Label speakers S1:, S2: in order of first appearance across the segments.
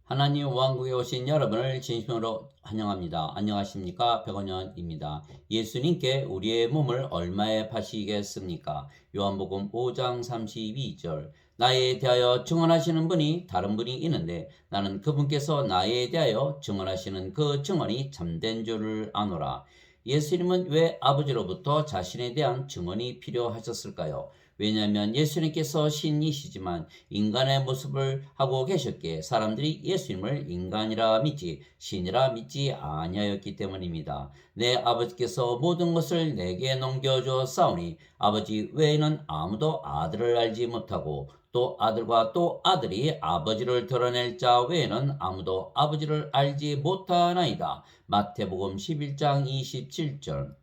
S1: 하나님 왕국에 오신 여러분을 진심으로 환영합니다. 안녕하십니까? 백원현입니다. 예수님께 우리의 몸을 얼마에 파시겠습니까? 요한복음 5장 32절. 나에 대하여 증언하시는 분이 다른 분이 있는데 나는 그분께서 나에 대하여 증언하시는 그 증언이 참된 줄을 아노라. 예수님은 왜 아버지로부터 자신에 대한 증언이 필요하셨을까요? 왜냐하면 예수님께서 신이시지만 인간의 모습을 하고 계셨기에 사람들이 예수님을 인간이라 믿지 신이라 믿지 아니하였기 때문입니다. 내 아버지께서 모든 것을 내게 넘겨주었사오니 아버지 외에는 아무도 아들을 알지 못하고 또 아들과 또 아들이 아버지를 드러낼 자 외에는 아무도 아버지를 알지 못하나이다. 마태복음 11장 27절.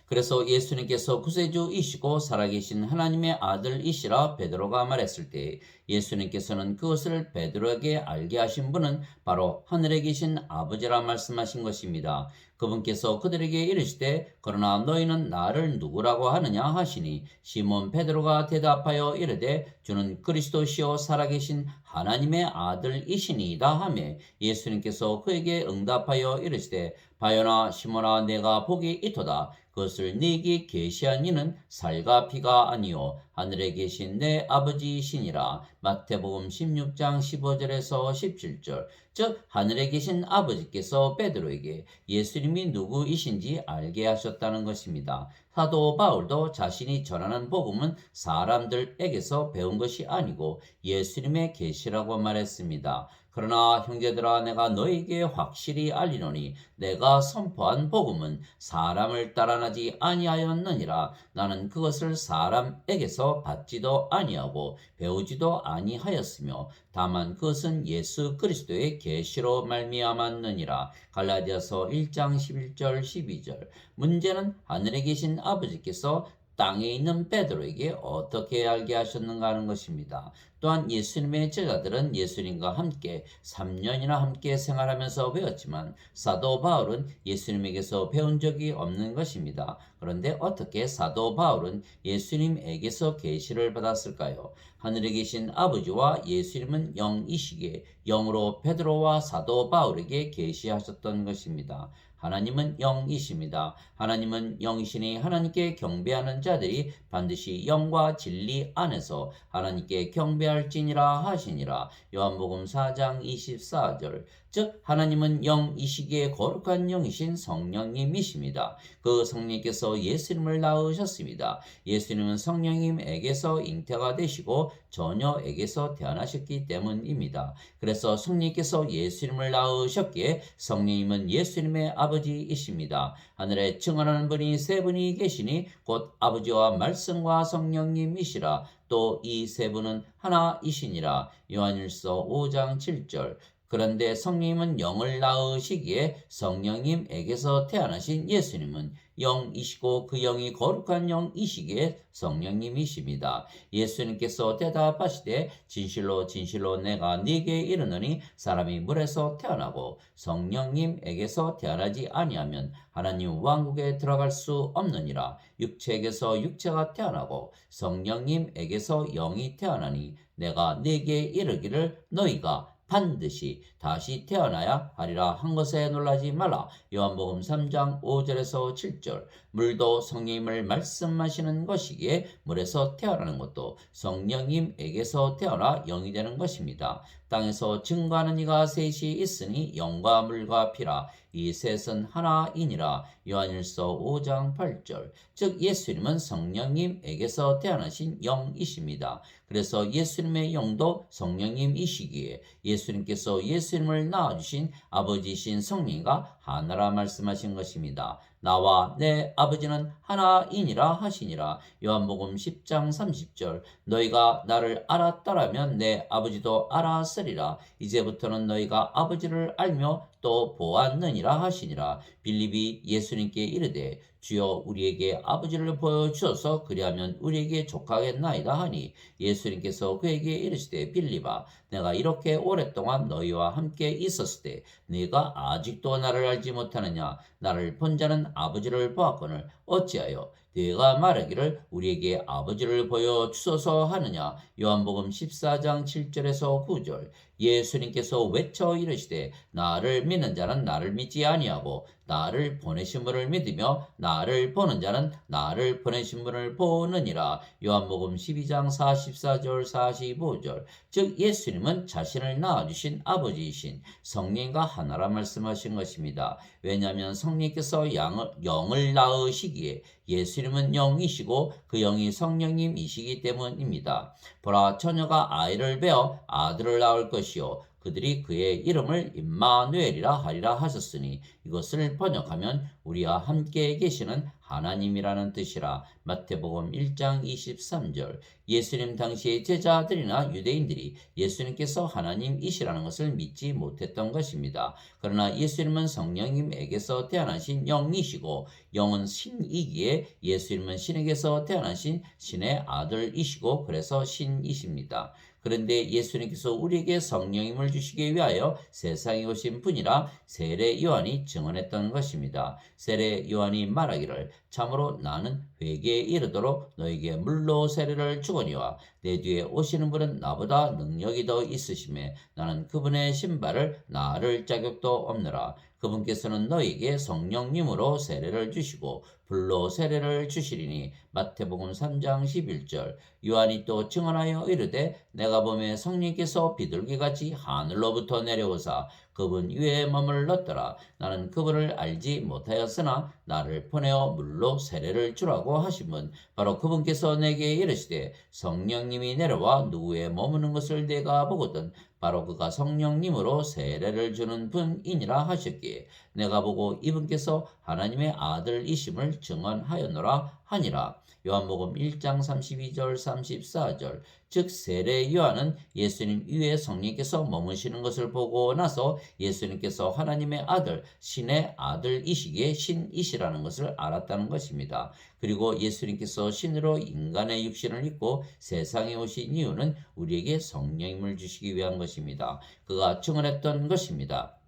S1: 그래서 예수님께서 구세주이시고 살아계신 하나님의 아들이시라 베드로가 말했을 때 예수님께서는 그것을 베드로에게 알게 하신 분은 바로 하늘에 계신 아버지라 말씀하신 것입니다. 그분께서 그들에게 이르시되 그러나 너희는 나를 누구라고 하느냐 하시니 시몬 베드로가 대답하여 이르되 주는 그리스도시요 살아계신 하나님의 아들이시니이다 하매 예수님께서 그에게 응답하여 이르시되 바요나 시몬아 내가 복이 있도다. 그것을 네게 계시한 이는 살과 피가 아니요 하늘에 계신 내 아버지이시니라. 마태복음 16장 15절에서 17절. 즉 하늘에 계신 아버지께서 베드로에게 예수님이 누구이신지 알게 하셨다는 것입니다. 사도 바울도 자신이 전하는 복음은 사람들에게서 배운 것이 아니고 예수님의 계시라고 말했습니다. 그러나 형제들아 내가 너에게 확실히 알리노니 내가 선포한 복음은 사람을 따라나지 아니하였느니라. 나는 그것을 사람에게서 받지도 아니하고 배우지도 아니하였으며 다만 그것은 예수 그리스도의 계시로 말미암았느니라. 갈라디아서 1장 11절 12절. 문제는 하늘에 계신 아버지께서 땅에 있는 베드로에게 어떻게 알게 하셨는가 하는 것입니다. 또한 예수님의 제자들은 예수님과 함께 3년이나 함께 생활하면서 배웠지만 사도 바울은 예수님에게서 배운 적이 없는 것입니다. 그런데 어떻게 사도 바울은 예수님에게서 계시를 받았을까요? 하늘에 계신 아버지와 예수님은 영이시기에 영으로 베드로와 사도 바울에게 계시하셨던 것입니다. 하나님은 영이십니다. 하나님은 영이시니 하나님께 경배하는 자들이 반드시 영과 진리 안에서 하나님께 경배할지니라 하시니라. 요한복음 4장 24절. 즉 하나님은 영이시기에 거룩한 영이신 성령님이십니다. 그 성령님께서 예수님을 낳으셨습니다. 예수님은 성령님에게서 잉태가 되시고 처녀에게서 태어나셨기 때문입니다. 그래서 성령님께서 예수님을 낳으셨기에 성령님은 예수님의 아버지이십니다. 하늘에 증언하는 분이 세 분이 계시니 곧 아버지와 말씀과 성령님이시라. 또 이 세 분은 하나이시니라. 요한일서 5장 7절. 그런데 성령님은 영을 낳으시기에 성령님에게서 태어나신 예수님은 영이시고 그 영이 거룩한 영이시기에 성령님이십니다. 예수님께서 대답하시되 진실로 진실로 내가 네게 이르노니 사람이 물에서 태어나고 성령님에게서 태어나지 아니하면 하나님 왕국에 들어갈 수 없느니라. 육체에게서 육체가 태어나고 성령님에게서 영이 태어나니 내가 네게 이르기를 너희가 반드시 다시 태어나야 하리라 한 것에 놀라지 말라. 요한복음 3장 5절에서 7절. 물도 성령님을 말씀하시는 것이기에 물에서 태어나는 것도 성령님에게서 태어나 영이 되는 것입니다. 땅에서 증거하는 이가 셋이 있으니 영과 물과 피라. 이 셋은 하나이니라. 요한일서 5장 8절. 즉 예수님은 성령님에게서 태어나신 영이십니다. 그래서 예수님의 영도 성령님이시기에 예수님께서 예수님을 낳아주신 아버지이신 성령과 하나라 말씀하신 것입니다. 나와 내 아버지는 하나이니라 하시니라. 요한복음 10장 30절. 너희가 나를 알았더라면 내 아버지도 알았으리라. 이제부터는 너희가 아버지를 알며 또 보았느니라 하시니라. 빌립이 예수님께 이르되 주여 우리에게 아버지를 보여주셔서 그리하면 우리에게 족하겠나이다 하니 예수님께서 그에게 이르시되 빌립아 내가 이렇게 오랫동안 너희와 함께 있었을 때 네가 아직도 나를 알지 못하느냐. 나를 본 자는 아버지를 보았거늘 어찌하여 네가 말하기를 우리에게 아버지를 보여주소서 하느냐. 요한복음 14장 7절에서 9절. 예수님께서 외쳐 이르시되 나를 믿는 자는 나를 믿지 아니하고 나를 보내신 분을 믿으며 나를 보는 자는 나를 보내신 분을 보느니라. 요한복음 12장 44절 45절. 즉 예수님은 자신을 낳아주신 아버지이신 성령과 하나라 말씀하신 것입니다. 왜냐하면 성령께서 영을 낳으시기에 예수님은 영이시고 그 영이 성령님이시기 때문입니다. 보라, 처녀가 아이를 베어 아들을 낳을 것이요 그들이 그의 이름을 임마누엘이라 하리라 하셨으니 이것을 번역하면 우리와 함께 계시는 하나님이라는 뜻이라. 마태복음 1장 23절. 예수님 당시의 제자들이나 유대인들이 예수님께서 하나님이시라는 것을 믿지 못했던 것입니다. 그러나 예수님은 성령님에게서 태어나신 영이시고 영은 신이기에 예수님은 신에게서 태어나신 신의 아들이시고 그래서 신이십니다. 그런데 예수님께서 우리에게 성령님을 주시기 위하여 세상에 오신 분이라 세례 요한이 증언했던 것입니다. 세례 요한이 말하기를 참으로 나는 회개에 이르도록 너에게 물로 세례를 주거니와 내 뒤에 오시는 분은 나보다 능력이 더 있으심에 나는 그분의 신발을 나를 자격도 없느라. 그분께서는 너에게 성령님으로 세례를 주시고 불로 세례를 주시리니. 마태복음 3장 11절. 요한이 또 증언하여 이르되 내가 보매 성령께서 비둘기같이 하늘로부터 내려오사 그분 위에 머물렀더라. 나는 그분을 알지 못하였으나 나를 보내어 물로 세례를 주라고 하신 분 바로 그분께서 내게 이르시되 성령님이 내려와 누구에 머무는 것을 내가 보거든 바로 그가 성령님으로 세례를 주는 분이니라 하셨기에 내가 보고 이분께서 하나님의 아들이심을 증언하였노라 하니라. 요한복음 1장 32절 34절. 즉 세례 요한은 예수님 위에 성령께서 머무시는 것을 보고 나서 예수님께서 하나님의 아들 신의 아들이시기에 신이시라는 것을 알았다는 것입니다. 그리고 예수님께서 신으로 인간의 육신을 입고 세상에 오신 이유는 우리에게 성령님을 주시기 위한 것입니다. 그가 증언했던 것입니다.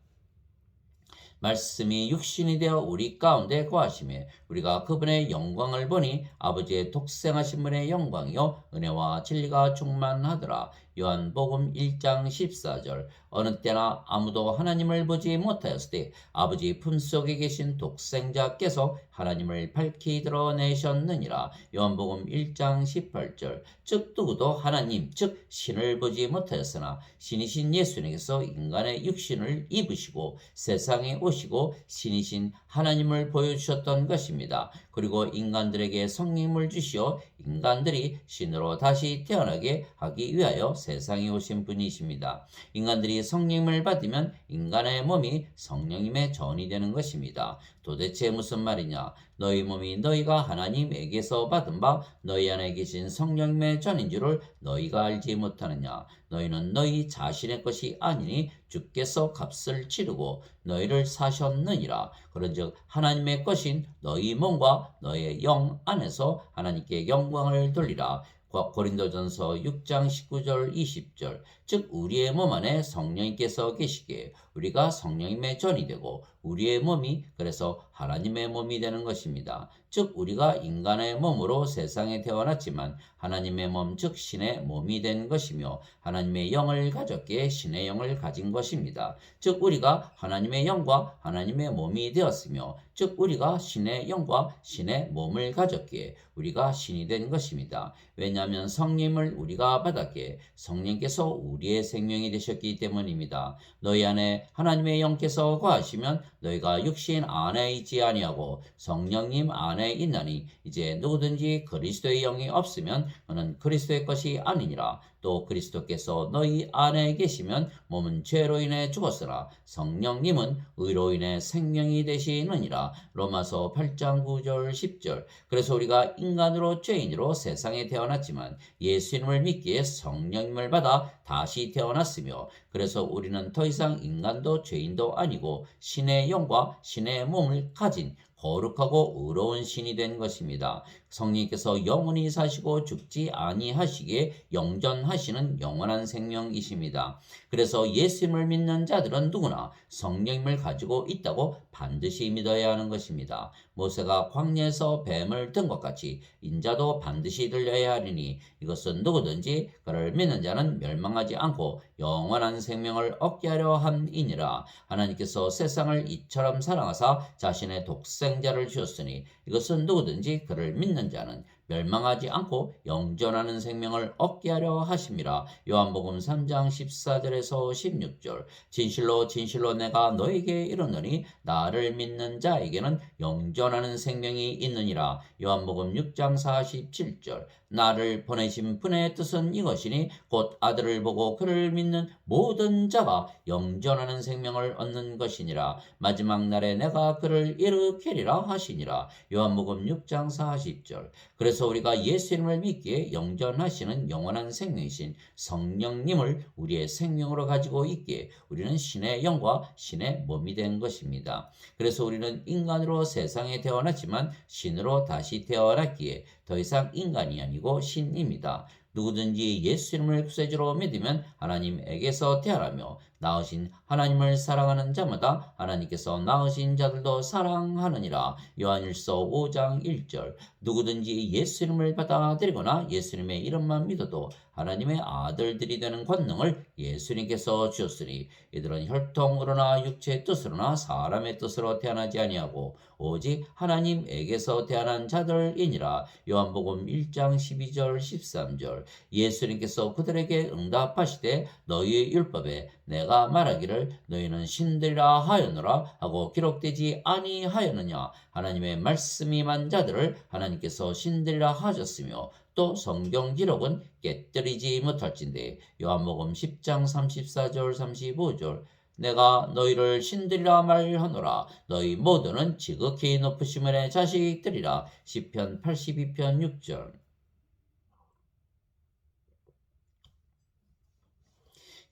S1: 말씀이 육신이 되어 우리 가운데 거하심에 우리가 그분의 영광을 보니 아버지의 독생하신 분의 영광이요 은혜와 진리가 충만하더라. 요한복음 1장 14절. 어느 때나 아무도 하나님을 보지 못하였을 때 아버지 품속에 계신 독생자께서 하나님을 밝히 드러내셨느니라. 요한복음 1장 18절. 즉 누구도 하나님 즉 신을 보지 못하였으나 신이신 예수님께서 인간의 육신을 입으시고 세상에 오시고 신이신 하나님을 보여주셨던 것입니다. 그리고 인간들에게 성령을 주시어 인간들이 신으로 다시 태어나게 하기 위하여 세상에 오신 분이십니다. 인간들이 성령을 받으면 인간의 몸이 성령님의 전이 되는 것입니다. 도대체 무슨 말이냐? 너희 몸이 너희가 하나님에게서 받은 바 너희 안에 계신 성령님의 전인 줄을 너희가 알지 못하느냐? 너희는 너희 자신의 것이 아니니 주께서 값을 치르고 너희를 사셨느니라. 그런즉 하나님의 것인 너희 몸과 너의 영 안에서 하나님께 영광을 돌리라. 고린도전서 6장 19절 20절. 즉 우리의 몸 안에 성령님께서 계시기에 우리가 성령님의 전이 되고 우리의 몸이 그래서 하나님의 몸이 되는 것입니다. 즉 우리가 인간의 몸으로 세상에 태어났지만 하나님의 몸 즉 신의 몸이 된 것이며 하나님의 영을 가졌기에 신의 영을 가진 것입니다. 즉 우리가 하나님의 영과 하나님의 몸이 되었으며 즉 우리가 신의 영과 신의 몸을 가졌기에 우리가 신이 된 것입니다. 왜냐하면 성령을 우리가 받았기에 성령께서 우리의 생명이 되셨기 때문입니다. 너희 안에 하나님의 영께서 거하시면 너희가 육신 안에 있지 아니하고 성령님 안에 있나니 이제 누구든지 그리스도의 영이 없으면 그는 그리스도의 것이 아니니라. 또 그리스도께서 너희 안에 계시면 몸은 죄로 인해 죽었으나 성령님은 의로 인해 생명이 되시느니라. 로마서 8장 9절 10절. 그래서 우리가 인간으로 죄인으로 세상에 태어났지만 예수님을 믿기에 성령님을 받아 다시 태어났으며 그래서 우리는 더 이상 인간도 죄인도 아니고 신의 영과 신의 몸을 가진 거룩하고 의로운 신이 된 것입니다. 성령께서 영원히 사시고 죽지 아니하시기에 영전하시는 영원한 생명이십니다. 그래서 예수님을 믿는 자들은 누구나 성령님을 가지고 있다고 반드시 믿어야 하는 것입니다. 모세가 광야에서 뱀을 든 것 같이 인자도 반드시 들려야 하리니 이것은 누구든지 그를 믿는 자는 멸망하지 않고 영원한 생명을 얻게 하려 함이니라. 하나님께서 세상을 이처럼 사랑하사 자신의 독생자를 주셨으니 이것은 누구든지 그를 믿는 자는 멸망하지 않고 영존하는 생명을 얻게 하려 하심이라. 요한복음 3장 14절에서 16절. 진실로 진실로 내가 너에게 이르노니 나를 믿는 자에게는 영존하는 생명이 있느니라. 요한복음 6장 47절. 나를 보내신 분의 뜻은 이것이니 곧 아들을 보고 그를 믿는 모든 자가 영존하는 생명을 얻는 것이니라. 마지막 날에 내가 그를 일으키리라 하시니라. 요한복음 6장 40절. 그래서 우리가 예수님을 믿기에 영존하시는 영원한 생명이신 성령님을 우리의 생명으로 가지고 있기에 우리는 신의 영과 신의 몸이 된 것입니다. 그래서 우리는 인간으로 세상에 태어났지만 신으로 다시 태어났기에 더 이상 인간이 아니고 신입니다. 누구든지 예수님을 구세주로 믿으면 하나님에게서 태어나며 낳으신 하나님을 사랑하는 자마다 하나님께서 낳으신 자들도 사랑하느니라. 요한일서 5장 1절. 누구든지 예수님을 받아들이거나 예수님의 이름만 믿어도 하나님의 아들들이 되는 권능을 예수님께서 주셨으니 이들은 혈통으로나 육체의 뜻으로나 사람의 뜻으로 태어나지 아니하고 오직 하나님에게서 태어난 자들이니라. 요한복음 1장 12절 13절. 예수님께서 그들에게 응답하시되 너희의 율법에 내가 말하기를 너희는 신들이라 하였노라 하고 기록되지 아니하였느냐. 하나님의 말씀이 임한 자들을 하나님께서 신들이라 하셨으며 또 성경 기록은 깨뜨리지 못할진대. 요한복음 10장 34절 35절. 내가 너희를 신들이라 말하노라. 너희 모두는 지극히 높으심의 자식들이라. 시편 82편 6절.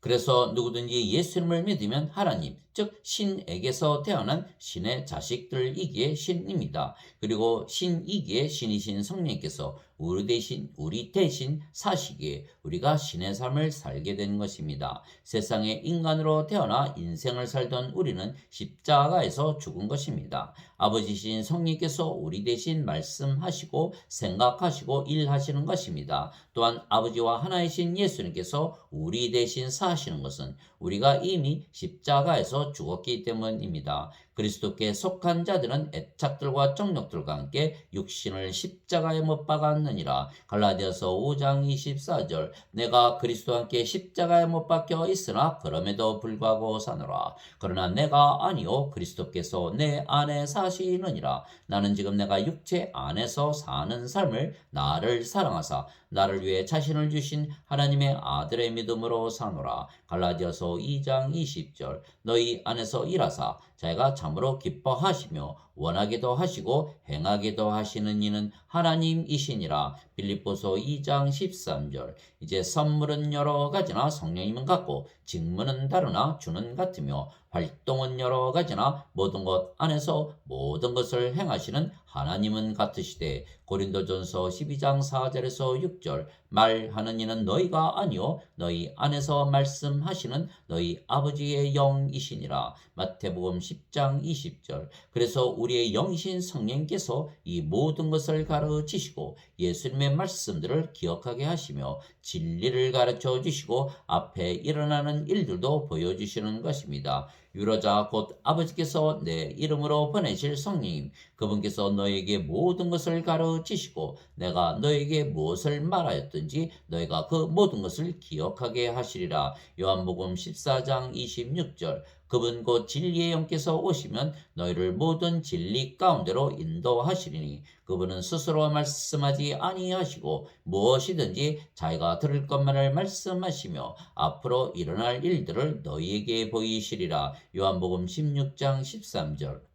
S1: 그래서 누구든지 예수님을 믿으면 하나님, 즉 신에게서 태어난 신의 자식들이기에 신입니다. 그리고 신이기에 신이신 성령께서 우리 대신 사시기에 우리가 신의 삶을 살게 된 것입니다. 세상에 인간으로 태어나 인생을 살던 우리는 십자가에서 죽은 것입니다. 아버지신 성령께서 우리 대신 말씀하시고 생각하시고 일하시는 것입니다. 또한 아버지와 하나이신 예수님께서 우리 대신 사시는 것은 우리가 이미 십자가에서 죽었기 때문입니다. 그리스도께 속한 자들은 애착들과 정욕들과 함께 육신을 십자가에 못 박았느니라. 갈라디아서 5장 24절. 내가 그리스도와 함께 십자가에 못 박혀 있으나 그럼에도 불구하고 사노라. 그러나 내가 아니요 그리스도께서 내 안에 사시느니라. 나는 지금 내가 육체 안에서 사는 삶을 나를 사랑하사 나를 위해 자신을 주신 하나님의 아들의 믿음으로 사노라. 갈라디아서 2장 20절. 너희 안에서 일하사 자기가 참으로 기뻐하시며 원하게도 하시고 행하게도 하시는 이는 하나님이시니라. 빌립보서 2장 13절. 이제 선물은 여러 가지나 성령님은 같고 직무는 다르나 주는 같으며 활동은 여러 가지나 모든 것 안에서 모든 것을 행하시는 하나님은 같으시되. 고린도전서 12장 4절에서 6절. 말하는 이는 너희가 아니요 너희 안에서 말씀하시는 너희 아버지의 영이시니라. 마태복음 10장 20절. 그래서 우리의 영이신 성령께서 이 모든 것을 가르치시고 예수님의 말씀들을 기억하게 하시며 진리를 가르쳐 주시고 앞에 일어나는 일들도 보여주시는 것입니다. 유로자 곧 아버지께서 내 이름으로 보내실 성령님, 그분께서 너에게 모든 것을 가르치시고 내가 너에게 무엇을 말하였든지 너희가 그 모든 것을 기억하게 하시리라. 요한복음 14장 26절. 그분 곧 진리의 영께서 오시면 너희를 모든 진리 가운데로 인도하시리니 그분은 스스로 말씀하지 아니하시고 무엇이든지 자기가 들을 것만을 말씀하시며 앞으로 일어날 일들을 너희에게 보이시리라. 요한복음 16장 13절.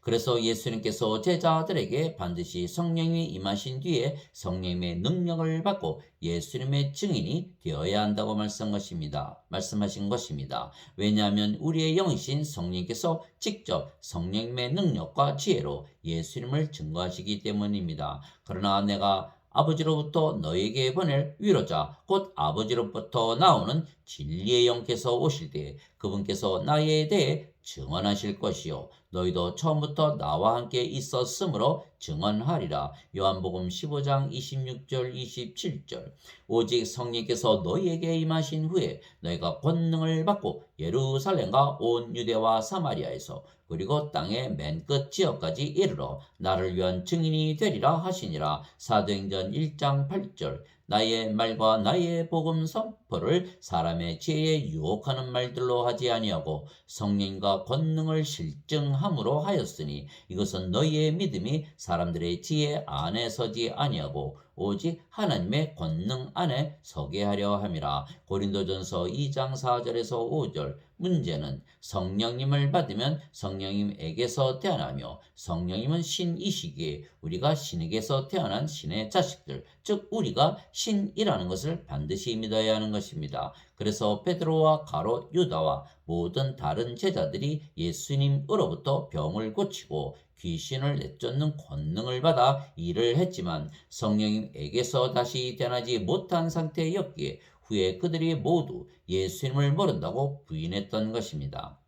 S1: 그래서 예수님께서 제자들에게 반드시 성령이 임하신 뒤에 성령의 능력을 받고 예수님의 증인이 되어야 한다고 말씀하신 것입니다. 왜냐하면 우리의 영이신 성령께서 직접 성령님의 능력과 지혜로 예수님을 증거하시기 때문입니다. 그러나 내가 아버지로부터 너에게 보낼 위로자 곧 아버지로부터 나오는 진리의 영께서 오실 때 그분께서 나에 대해 증언하실 것이요 너희도 처음부터 나와 함께 있었으므로 증언하리라. 요한복음 15장 26절 27절. 오직 성령께서 너희에게 임하신 후에 너희가 권능을 받고 예루살렘과 온 유대와 사마리아에서 그리고 땅의 맨 끝 지역까지 이르러 나를 위한 증인이 되리라 하시니라. 사도행전 1장 8절. 나의 말과 나의 복음 선포를 사람의 지혜에 유혹하는 말들로 하지 아니하고 성령과 권능을 실증함으로 하였으니 이것은 너희의 믿음이 사람들의 지혜 안에 서지 아니하고 오직 하나님의 권능 안에 서게 하려 함이라. 고린도전서 2장 4절에서 5절. 문제는 성령님을 받으면 성령님에게서 태어나며 성령님은 신이시기에 우리가 신에게서 태어난 신의 자식들, 즉 우리가 신이라는 것을 반드시 믿어야 하는 것입니다. 그래서 베드로와 가롯 유다와 모든 다른 제자들이 예수님으로부터 병을 고치고 귀신을 내쫓는 권능을 받아 일을 했지만 성령님에게서 다시 태어나지 못한 상태였기에 후에 그들이 모두 예수님을 모른다고 부인했던 것입니다.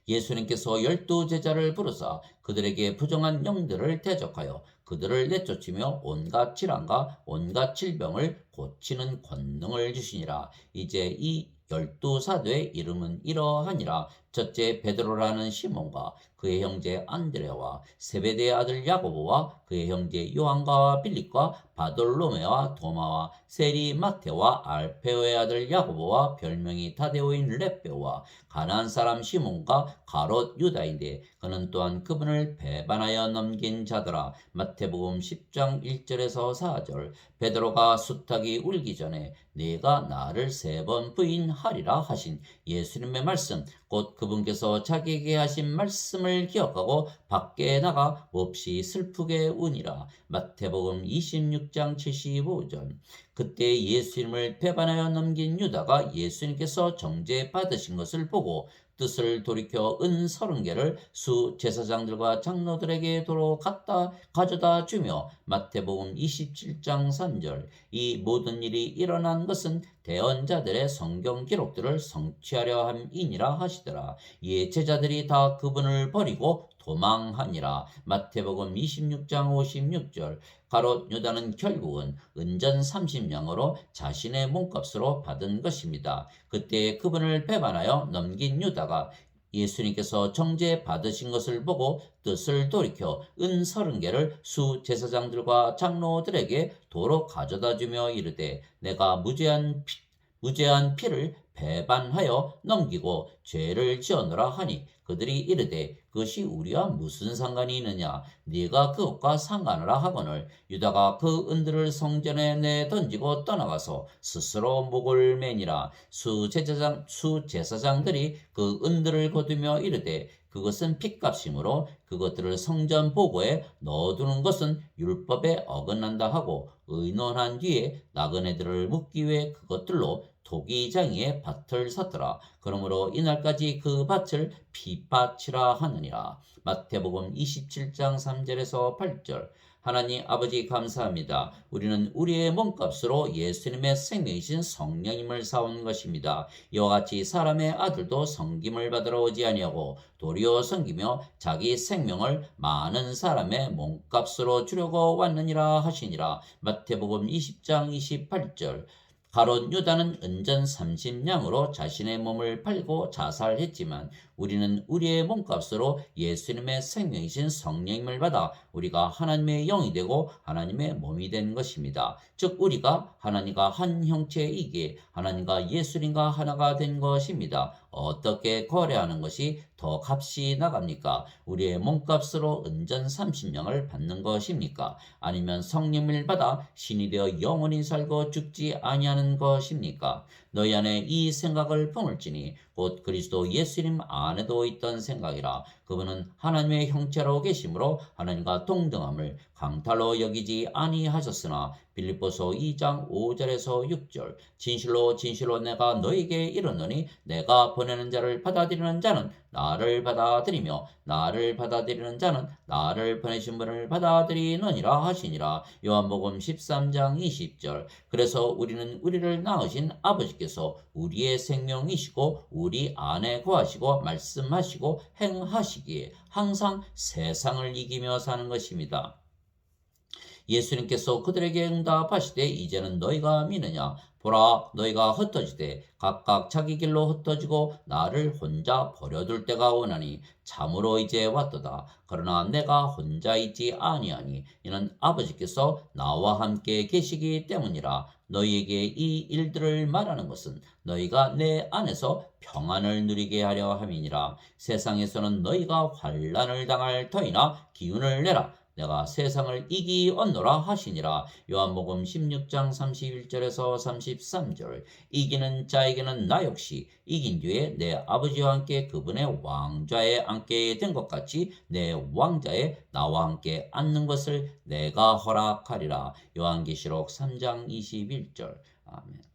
S1: 예수님께서 12제자를 부르사 그들에게 부정한 영들을 대적하여 그들을 내쫓으며 온갖 질환과 온갖 질병을 고치는 권능을 주시니라. 이제 이 12사도의 이름은 이러하니라. 첫째 베드로라는 시몬과 그의 형제 안드레와 세베대의 아들 야고보와 그의 형제 요한과 빌립과 바돌로메와 도마와 세리 마테와 알페오의 아들 야고보와 별명이 타데오인 레베오와 가나안 사람 시몬과 가롯 유다인데 그는 또한 그분을 배반하여 넘긴 자더라. 마태복음 10장 1절에서 4절. 베드로가 수탉이 울기 전에 네가 나를 3번 부인하리라 하신 예수님의 말씀, 곧 그분께서 자기에게 하신 말씀을 기억하고 밖에 나가 몹시 슬프게 우니라. 마태복음 26장 75절. 그때 예수님을 배반하여 넘긴 유다가 예수님께서 정죄 받으신 것을 보고 뜻을 돌이켜 은 30개를 수 제사장들과 장로들에게 도로 가져다 주며 마태복음 27장 3절. 이 모든 일이 일어난 것은 대언자들의 성경 기록들을 성취하려 함이니라 하시더라. 이에 제자들이 다 그분을 버리고 도망하니라. 마태복음 26장 56절. 가롯 유다는 결국은 은전 30냥으로 자신의 몸값으로 받은 것입니다. 그때 그분을 배반하여 넘긴 유다가 예수님께서 정죄 받으신 것을 보고 뜻을 돌이켜 은 30개를 수 제사장들과 장로들에게 도로 가져다 주며 이르되 내가 무죄한 피를 배반하여 넘기고 죄를 지었노라 하니 그들이 이르되 그것이 우리와 무슨 상관이 있느냐 네가 그것과 상관하라 하거늘 유다가 그 은들을 성전에 내 던지고 떠나가서 스스로 목을 매니라. 수 제사장들이 그 은들을 거두며 이르되 그것은 핏값이므로 그것들을 성전 보고에 넣어두는 것은 율법에 어긋난다 하고 의논한 뒤에 나그네들을 묻기 위해 그것들로 토기장이의 밭을 샀더라. 그러므로 이날까지 그 밭을 피밭이라 하느니라. 마태복음 27장 3절에서 8절. 하나님 아버지 감사합니다. 우리는 우리의 몸값으로 예수님의 생명이신 성령님을 사온 것입니다. 이와 같이 사람의 아들도 섬김을 받으러 오지 아니하고 도리어 섬기며 자기 생명을 많은 사람의 몸값으로 주려고 왔느니라 하시니라. 마태복음 20장 28절. 가롯 유다는 은전 30냥으로 자신의 몸을 팔고 자살했지만 우리는 우리의 몸값으로 예수님의 생명이신 성령님을 받아 우리가 하나님의 영이 되고 하나님의 몸이 된 것입니다. 즉 우리가 하나님과 한 형체이기에 하나님과 예수님과 하나가 된 것입니다. 어떻게 거래하는 것이 더 값이 나갑니까? 우리의 몸값으로 은전 30냥을 받는 것입니까? 아니면 성령을 받아 신이 되어 영원히 살고 죽지 아니하는 것입니까? 너희 안에 이 생각을 품을지니 곧 그리스도 예수님 안에도 있던 생각이라. 그분은 하나님의 형체로 계심으로 하나님과 동등함을 강탈로 여기지 아니하셨으나 빌립보서 2장 5절에서 6절. 진실로 진실로 내가 너에게 이르노니 내가 보내는 자를 받아들이는 자는 나를 받아들이며 나를 받아들이는 자는 나를 보내신 분을 받아들이느니라 하시니라. 요한복음 13장 20절. 그래서 우리는 우리를 낳으신 아버지께서 우리의 생명이시고 우리 안에 거하시고 말씀하시고 행하시기에 항상 세상을 이기며 사는 것입니다. 예수님께서 그들에게 응답하시되 이제는 너희가 믿느냐? 보라, 너희가 흩어지되 각각 자기 길로 흩어지고 나를 혼자 버려둘 때가 오나니 참으로 이제 왔도다. 그러나 내가 혼자 있지 아니하니 이는 아버지께서 나와 함께 계시기 때문이라. 너희에게 이 일들을 말하는 것은 너희가 내 안에서 평안을 누리게 하려 함이니라. 세상에서는 너희가 환난을 당할 터이나 기운을 내라. 내가 세상을 이기었노라 하시니라. 요한복음 16장 31절에서 33절. 이기는 자에게는 나 역시 이긴 뒤에 내 아버지와 함께 그분의 왕좌에 앉게 된 것 같이 내 왕좌에 나와 함께 앉는 것을 내가 허락하리라. 요한계시록 3장 21절. 아멘.